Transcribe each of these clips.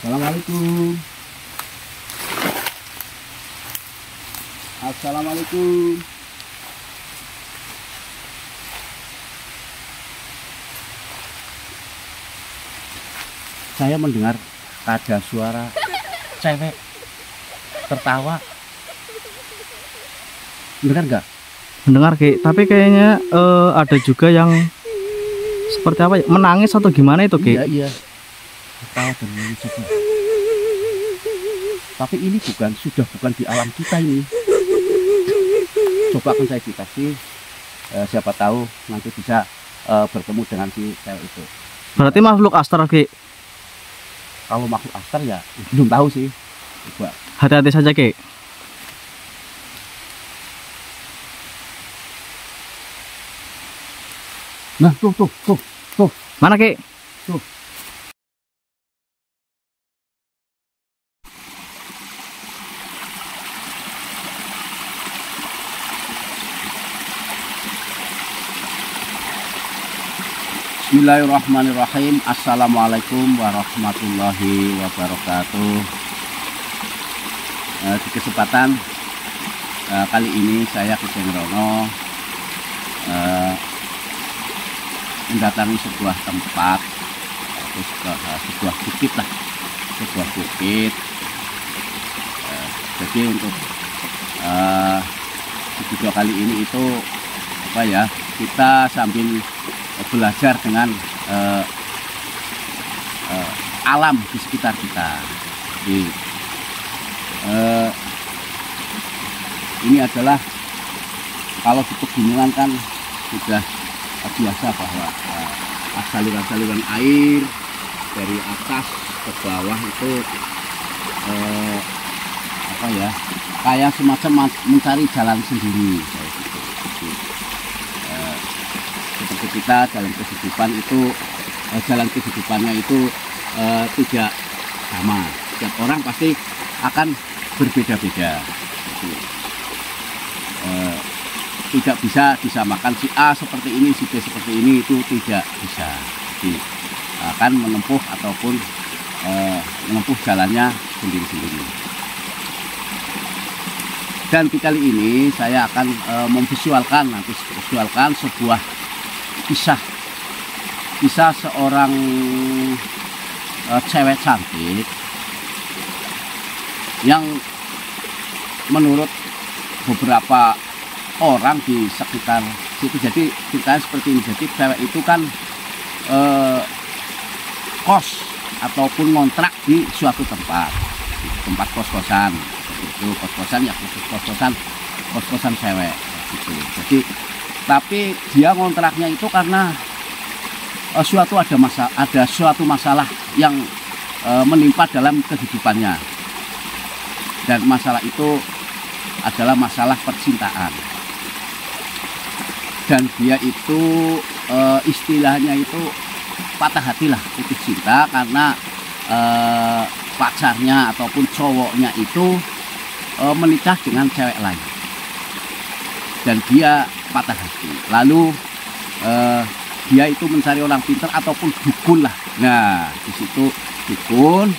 Assalamualaikum. Assalamualaikum. Saya mendengar ada suara cewek tertawa. Mendengar nggak? Mendengar Ki, tapi kayaknya ada juga yang seperti apa ya? Menangis atau gimana itu Ki? Iya, iya. Tertawa dan menangis juga. Tapi ini sudah bukan di alam kita ini. Coba akan saya dikasih, siapa tahu nanti bisa bertemu dengan si cewek itu. Berarti makhluk astral Ki? Kalau makhluk astral ya belum tahu sih. Coba. Hati-hati saja Ki. Nah, tuh. Mana Ki? Tuh. Bismillahirrahmanirrahim. Assalamualaikum warahmatullahi wabarakatuh. Di kesempatan kali ini saya Kijeng Rono mendatangi sebuah tempat atau sebuah bukit lah, sebuah bukit. Jadi untuk video kali ini itu apa ya, kita sambil belajar dengan alam di sekitar kita. Jadi, ini adalah kalau di pegunungan kan sudah biasa bahwa saluran-saluran air dari atas ke bawah itu apa ya, kayak semacam mencari jalan sendiri. Jadi, seperti kita dalam kehidupan itu, jalan kehidupannya itu tidak sama. Setiap orang pasti akan berbeda-beda. Tidak bisa disamakan si A seperti ini, si B seperti ini, itu tidak bisa. Jadi akan menempuh ataupun menempuh jalannya sendiri-sendiri. Dan di kali ini saya akan memvisualkan sebuah kisah seorang cewek cantik yang menurut beberapa orang di sekitar situ, jadi ceritanya seperti ini. Jadi cewek itu kan kos ataupun ngontrak di suatu tempat kos-kosan. Itu kos-kosan ya, kos-kosan cewek gitu. Jadi tapi dia ngontraknya itu karena ada suatu masalah yang menimpa dalam kehidupannya, dan masalah itu adalah masalah percintaan. Dan dia itu istilahnya itu patah hati lah, putus cinta karena pacarnya ataupun cowoknya itu menikah dengan cewek lain, dan dia patah hati. Lalu dia itu mencari orang pintar ataupun dukun lah. Nah, di situ dukun,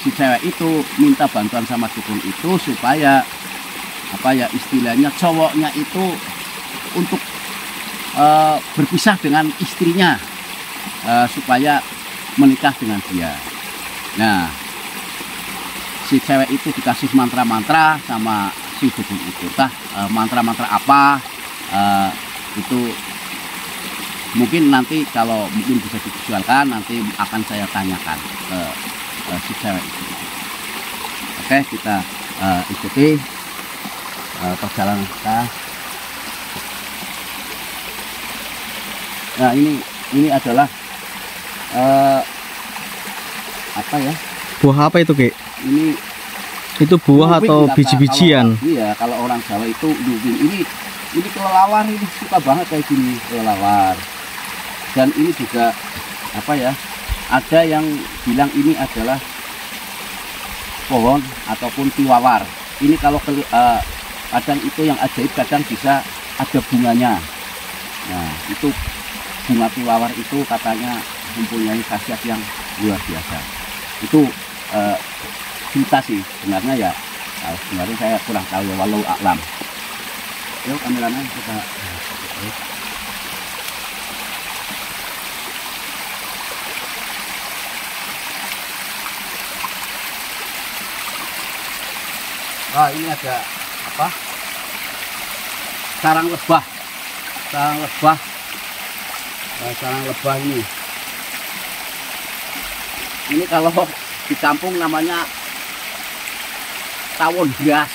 si cewek itu minta bantuan sama dukun itu supaya apa ya, istilahnya cowoknya itu untuk berpisah dengan istrinya, supaya menikah dengan dia. Nah, si cewek itu dikasih mantra-mantra sama si dukun itu. Mantra-mantra apa itu mungkin nanti kalau mungkin bisa divisualkan, nanti akan saya tanyakan ke si cewek itu. Oke, kita ikuti perjalanan kita. Nah, ini adalah apa ya? Buah apa itu Ki? Itu buah Lubin, atau biji-bijian? Iya, kalau orang Jawa itu lubin. Ini kelelawar, ini suka banget kayak gini, kelelawar. Dan ini juga apa ya, ada yang bilang ini adalah pohon ataupun tiwawar. Ini kalau kadang itu yang ajaib, kadang bisa ada bunganya. Nah, itu bunga tiwawar itu katanya mempunyai khasiat yang luar biasa. Itu cerita sih sebenarnya ya. Sebenarnya saya kurang tahu ya, walau a'lam. Yuk kameramen kita. Ini ada apa? Sarang lebah. Sarang lebah. Sarang lebah ini. Ini kalau di kampung namanya tawon bias.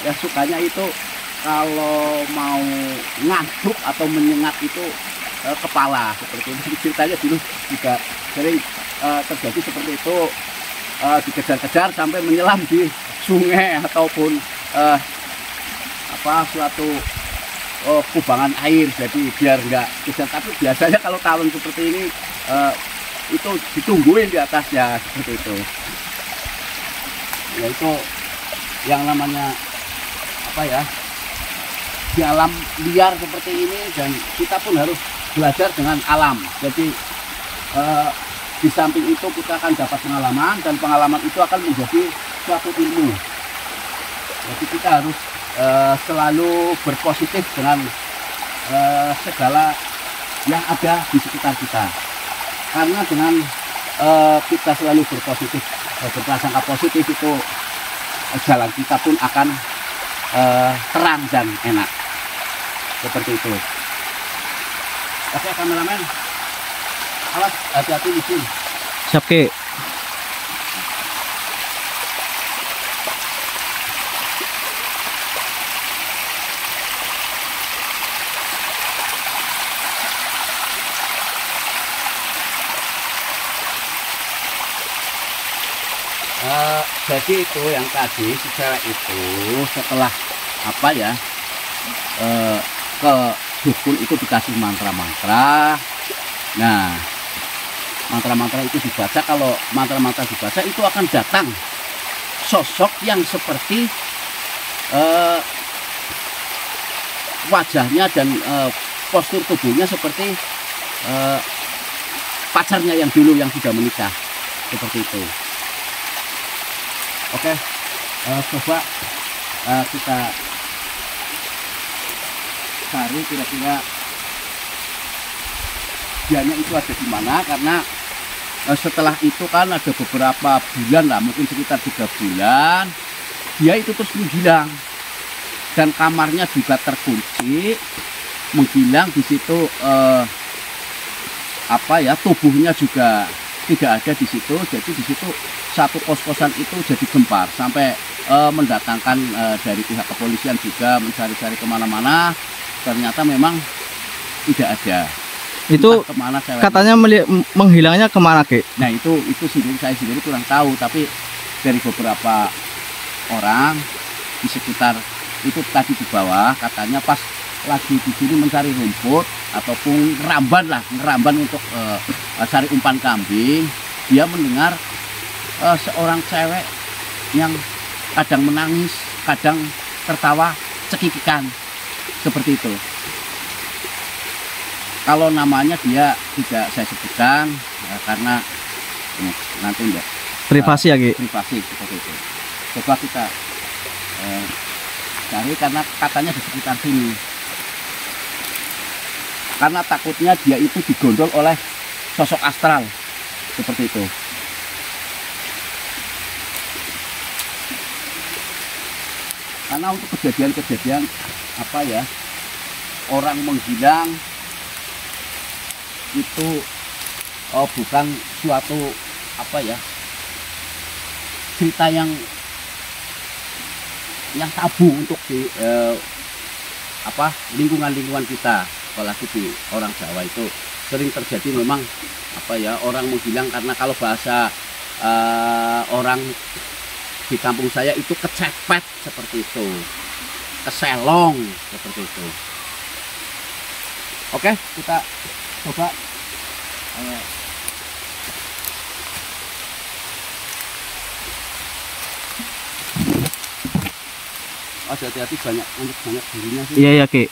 Ya sukanya itu kalau mau ngantuk atau menyengat itu kepala seperti itu. Ceritanya dulu juga sering terjadi seperti itu, dikejar-kejar sampai menyelam di sungai ataupun suatu kubangan air, jadi biar enggak kejar. Tapi biasanya kalau tawon seperti ini itu ditungguin di atasnya seperti itu. Ya itu yang namanya di alam liar seperti ini, dan kita pun harus belajar dengan alam. Jadi di samping itu kita akan dapat pengalaman, dan pengalaman itu akan menjadi suatu ilmu. Jadi kita harus selalu berpositif dengan segala yang ada di sekitar kita. Karena dengan kita selalu berpositif, berprasangka positif, itu jalan kita pun akan terang dan enak. Seperti itu. Oke kameramen, awas hati-hati di sini. Siap Ki. Jadi itu yang tadi si cewek itu setelah ke dukun itu dikasih mantra-mantra. Nah, mantra-mantra itu dibaca. Kalau mantra-mantra dibaca itu akan datang sosok yang seperti wajahnya dan postur tubuhnya seperti pacarnya yang dulu yang sudah menikah, seperti itu. Oke, coba kita cari kira-kira dianya itu ada di mana, karena setelah itu kan ada beberapa bulan lah, mungkin sekitar 3 bulan dia itu terus menghilang, dan kamarnya juga terkunci, menghilang di situ. Tubuhnya juga tidak ada di situ. Jadi di situ satu kos-kosan itu jadi gempar, sampai mendatangkan dari pihak kepolisian juga mencari-cari kemana-mana. Ternyata memang tidak ada. Itu kemana katanya menghilangnya kemana Ki? Nah itu saya sendiri kurang tahu, tapi dari beberapa orang di sekitar itu tadi di bawah, katanya pas lagi di sini mencari rumput ataupun ngeramban untuk cari umpan kambing, dia mendengar seorang cewek yang kadang menangis, kadang tertawa cekikikan, seperti itu. Kalau namanya dia tidak saya sebutkan karena nanti enggak privasi ya Ki? Privasi, seperti itu. Coba kita cari, karena katanya di sekitar sini. Karena takutnya dia itu digondol oleh sosok astral, seperti itu. Karena untuk kejadian-kejadian orang menghilang itu bukan suatu cerita yang tabu untuk di lingkungan kita. Apalagi di orang Jawa itu sering terjadi memang orang menghilang, karena kalau bahasa orang di kampung saya itu kecepet, seperti itu, keselong, seperti itu. Oke, kita coba hati-hati, banyak dirinya sih. Iya ya Ki.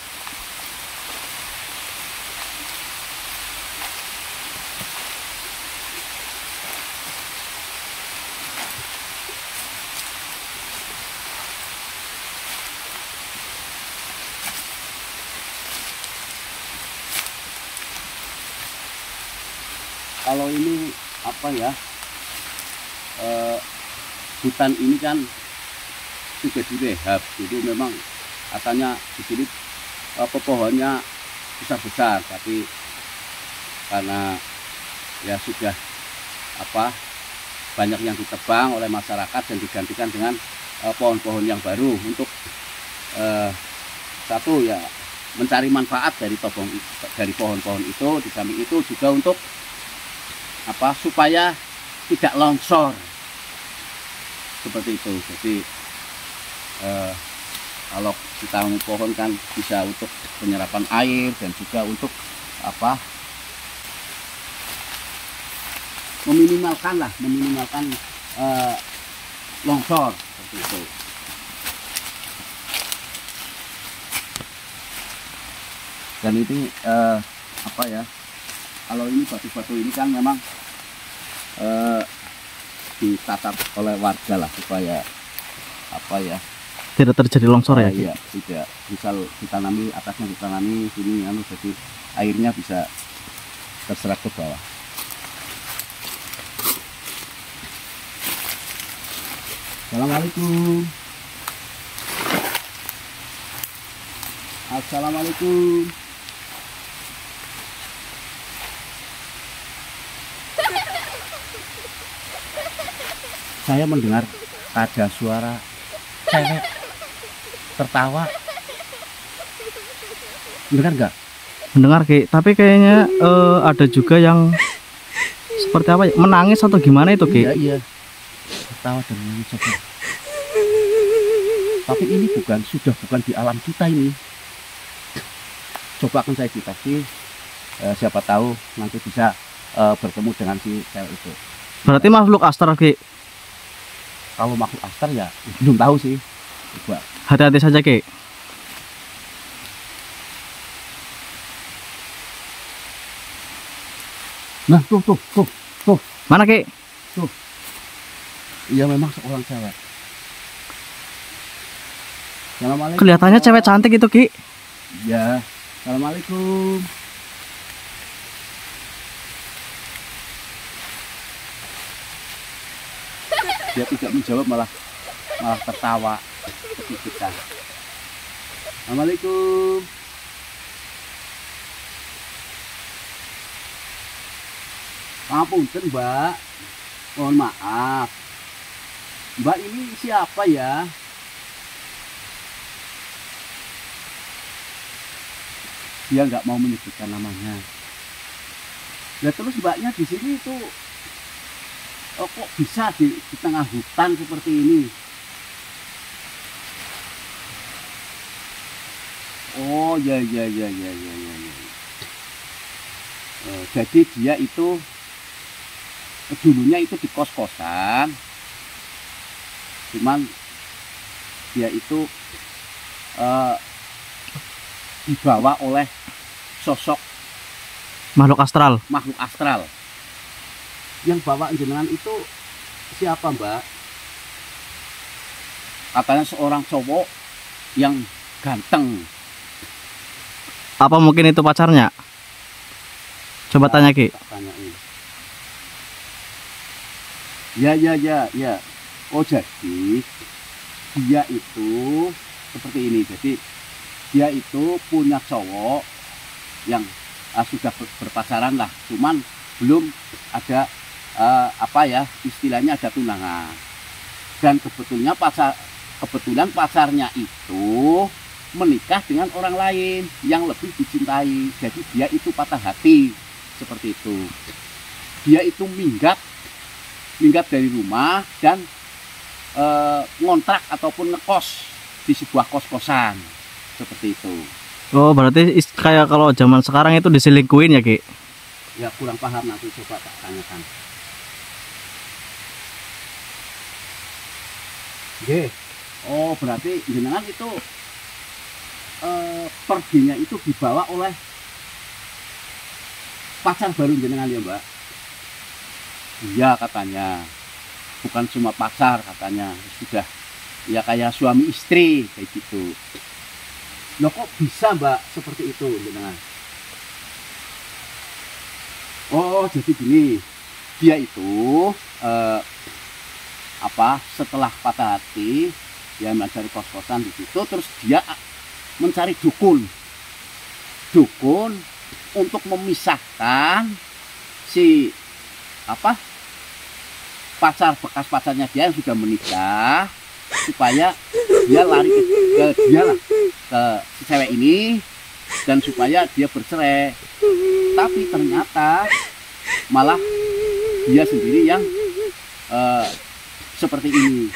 kalau ini apa ya, hutan ini kan sudah direhab, itu memang katanya di sini pepohonnya besar-besar, tapi karena ya sudah apa banyak yang ditebang oleh masyarakat dan digantikan dengan pohon-pohon yang baru untuk satu ya mencari manfaat dari pohon-pohon itu. Di samping itu juga untuk apa supaya tidak longsor seperti itu. Jadi kalau kita mau pohon kan bisa untuk penyerapan air dan juga untuk apa meminimalkan longsor seperti itu. Dan ini apa ya, kalau ini batu-batu ini kan memang ditata oleh warga lah supaya apa ya tidak terjadi longsor ya. Iya, tidak misal ditanami atasnya, ditanami sini jadi airnya bisa terserap ke bawah. Assalamualaikum. Assalamualaikum. Saya mendengar ada suara cewek tertawa. Mendengar nggak? Mendengar Ki, tapi kayaknya ada juga yang seperti apa ya, menangis atau gimana itu Ki? Iya, iya. Tertawa dan menangis. Tapi ini sudah bukan di alam kita ini. Coba akan saya deteksi, siapa tahu nanti bisa bertemu dengan si cewek itu. Berarti makhluk astral Ki? Kalau makhluk astral ya belum tahu sih. Coba. Hati-hati saja Ki. Nah tuh. Mana Ki? Tuh. Iya memang seorang cewek. Assalamualaikum. Kelihatannya cewek cantik itu Ki. Ya. Assalamualaikum. Dia tidak menjawab, malah tertawa seperti kita. Assalamualaikum. Ngapunten Mbak, mohon maaf. Mbak ini siapa ya? Dia nggak mau menyebutkan namanya. Ya terus mbaknya di sini itu kok bisa di tengah hutan seperti ini? Oh ya. Jadi dia itu dulunya itu di kos-kosan, cuman dia itu dibawa oleh sosok makhluk astral. Yang bawa jenengan itu siapa Mbak? Katanya seorang cowok yang ganteng. Apa mungkin itu pacarnya? Coba tanya Ki. Ya. Oh jadi dia itu seperti ini. Jadi dia itu punya cowok yang sudah berpacaran lah, cuman belum ada apa ya istilahnya ada tunangan. Dan kebetulan pacarnya itu menikah dengan orang lain yang lebih dicintai. Jadi dia itu patah hati seperti itu. Dia itu minggat dari rumah dan ngontrak ataupun ngekos di sebuah kos-kosan seperti itu. Oh berarti kayak kalau zaman sekarang itu diselingkuhin ya Ki? Ya kurang paham, nanti coba tak tanyakan. Oke. Oh berarti jenengan itu perginya itu dibawa oleh pacar baru jenengan ya Mbak? Iya katanya, bukan cuma pacar katanya, sudah ya kayak suami istri kayak gitu. Loh kok bisa Mbak seperti itu jenengan? Oh, jadi gini, dia itu setelah patah hati, dia mencari kos-kosan di situ, terus dia mencari dukun untuk memisahkan si bekas pacarnya dia yang sudah menikah, supaya dia lari ke si cewek ini, dan supaya dia bercerai. Tapi ternyata malah dia sendiri yang seperti ini.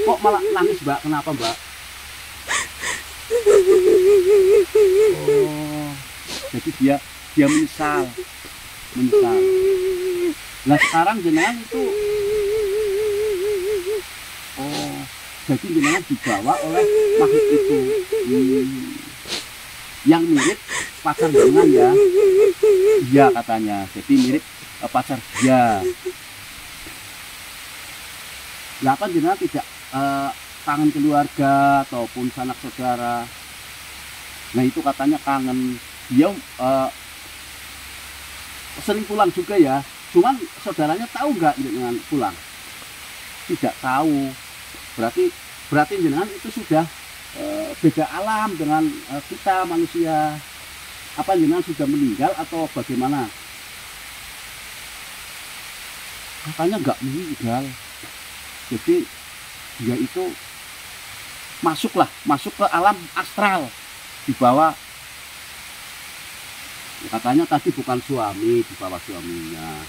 Kok malah nangis, Mbak? Kenapa, Mbak? Oh, jadi dia menyesal. Nah, sekarang jenengan itu, oh, jadi jenengan dibawa oleh makhluk itu, yang mirip pacar jenengan ya? Iya katanya. Jadi mirip pacar dia. Kenapa jenengan tidak kangen keluarga ataupun sanak saudara? Nah, itu katanya kangen. Dia sering pulang juga ya. Cuman saudaranya tahu nggak dengan pulang? Tidak tahu. Berarti jenengan itu sudah beda alam dengan kita manusia. Apa jenengan sudah meninggal atau bagaimana? Katanya nggak meninggal. Jadi dia itu masuk ke alam astral, dibawa. Katanya tadi bukan suami, dibawa suaminya.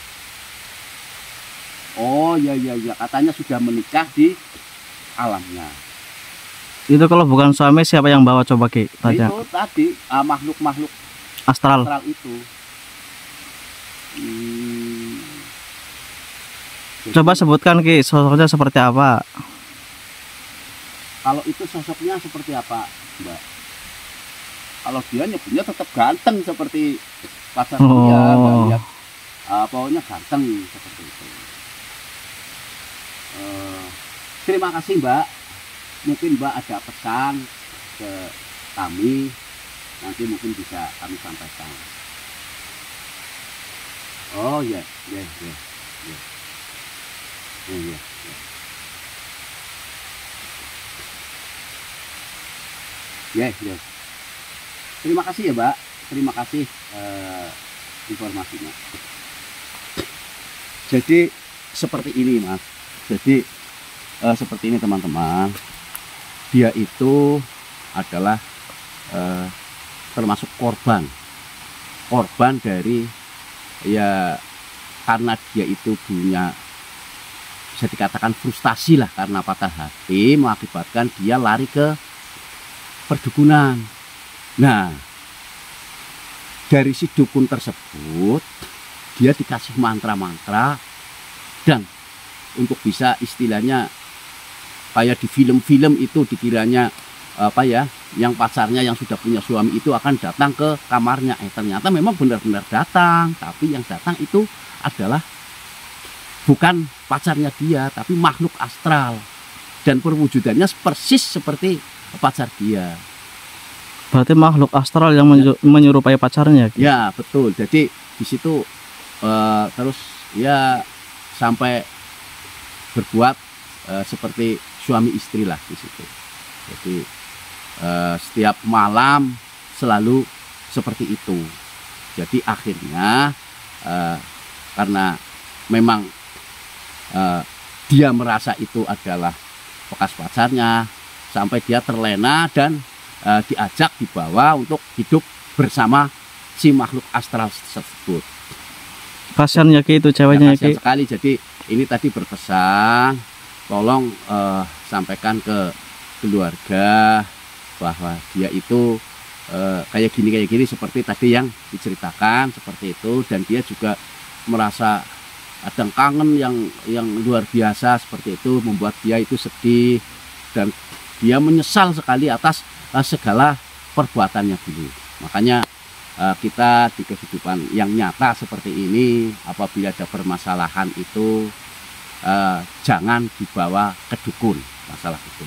Oh ya, katanya sudah menikah di alamnya. Itu kalau bukan suami siapa yang bawa, coba Ki tanya? Itu tadi makhluk astral itu. Coba sebutkan Ki, sosoknya seperti apa? Kalau itu sosoknya seperti apa, Mbak? Kalau dia nyebutnya tetap ganteng seperti pacar dia, Mbak, lihat. Pokoknya ganteng seperti itu. Terima kasih, Mbak. Mungkin Mbak ada pesan ke kami, nanti mungkin bisa kami sampaikan. Oh ya. Ya. Terima kasih ya, Mbak. Terima kasih informasinya. Jadi seperti ini, Mas. Jadi seperti ini, teman-teman. Dia itu adalah termasuk korban dari, ya, karena dia itu punya, bisa dikatakan frustasi lah, karena patah hati mengakibatkan dia lari ke perdukunan. Nah, dari si dukun tersebut dia dikasih mantra-mantra, dan untuk bisa istilahnya kayak di film-film itu dikiranya yang pacarnya yang sudah punya suami itu akan datang ke kamarnya. Ternyata memang benar-benar datang, tapi yang datang itu adalah bukan pacarnya dia, tapi makhluk astral, dan perwujudannya persis seperti pacar dia. Berarti makhluk astral yang menyerupai pacarnya? Gitu? Ya, betul. Jadi di situ terus ya sampai berbuat seperti suami istri lah di situ. Jadi setiap malam selalu seperti itu. Jadi akhirnya karena memang dia merasa itu adalah bekas pacarnya, sampai dia terlena dan diajak, dibawa untuk hidup bersama si makhluk astral tersebut. Kasian ya Ki itu ceweknya, ya, kasian sekali. Jadi ini tadi berpesan, tolong sampaikan ke keluarga bahwa dia itu kayak gini seperti tadi yang diceritakan seperti itu, dan dia juga merasa ada kangen yang luar biasa seperti itu, membuat dia itu sedih, dan dia menyesal sekali atas segala perbuatannya dulu. Makanya kita di kehidupan yang nyata seperti ini, apabila ada permasalahan itu jangan dibawa ke dukun masalah itu.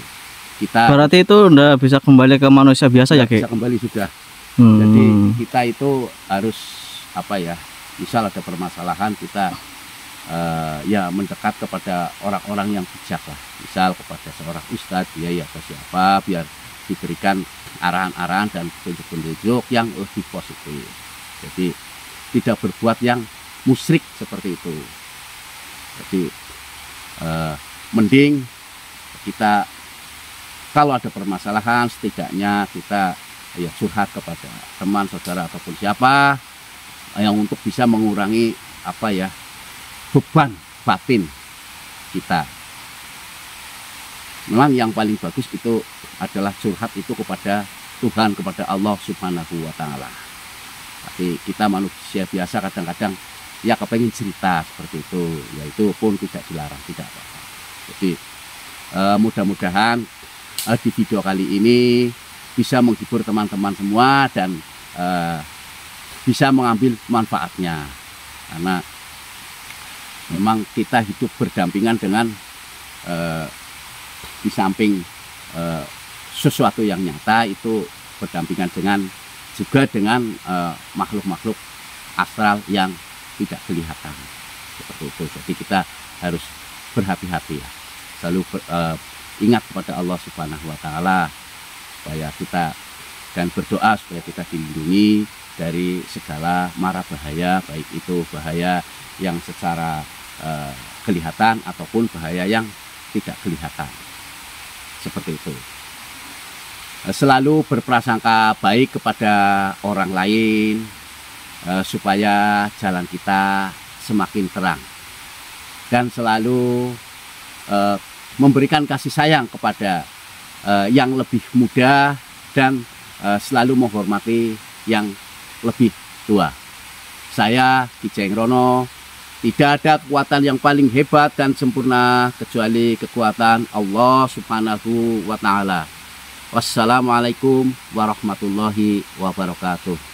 Kita berarti itu udah bisa kembali ke manusia biasa ya, Ki? Bisa kembali sudah. Jadi kita itu harus misal ada permasalahan kita ya mendekat kepada orang-orang yang bijak lah, misal kepada seorang ustadz ya atau siapa, biar diberikan arahan-arahan dan petunjuk-petunjuk yang lebih positif. Jadi tidak berbuat yang musyrik seperti itu. Jadi mending kita kalau ada permasalahan setidaknya kita ya curhat kepada teman, saudara ataupun siapa yang untuk bisa mengurangi beban batin kita. Memang yang paling bagus itu adalah curhat itu kepada Tuhan, kepada Allah Subhanahu wa Ta'ala. Tapi kita manusia biasa kadang-kadang ya kepengen cerita seperti itu, ya itu pun tidak dilarang, tidak apa-apa. Jadi mudah-mudahan di video kali ini bisa menghibur teman-teman semua dan bisa mengambil manfaatnya, karena memang kita hidup berdampingan dengan di samping sesuatu yang nyata itu berdampingan juga dengan makhluk-makhluk astral yang tidak kelihatan seperti itu. Jadi kita harus berhati-hati ya. Selalu ingat kepada Allah Subhanahu wa Ta'ala supaya kita dan berdoa supaya kita dilindungi dari segala mara bahaya, baik itu bahaya yang secara kelihatan ataupun bahaya yang tidak kelihatan. Seperti itu. Selalu berprasangka baik kepada orang lain supaya jalan kita semakin terang, dan selalu memberikan kasih sayang kepada yang lebih muda dan selalu menghormati yang lebih tua. Saya Ki Cengrono, tidak ada kekuatan yang paling hebat dan sempurna kecuali kekuatan Allah Subhanahu wa Ta'ala. Wassalamualaikum warahmatullahi wabarakatuh.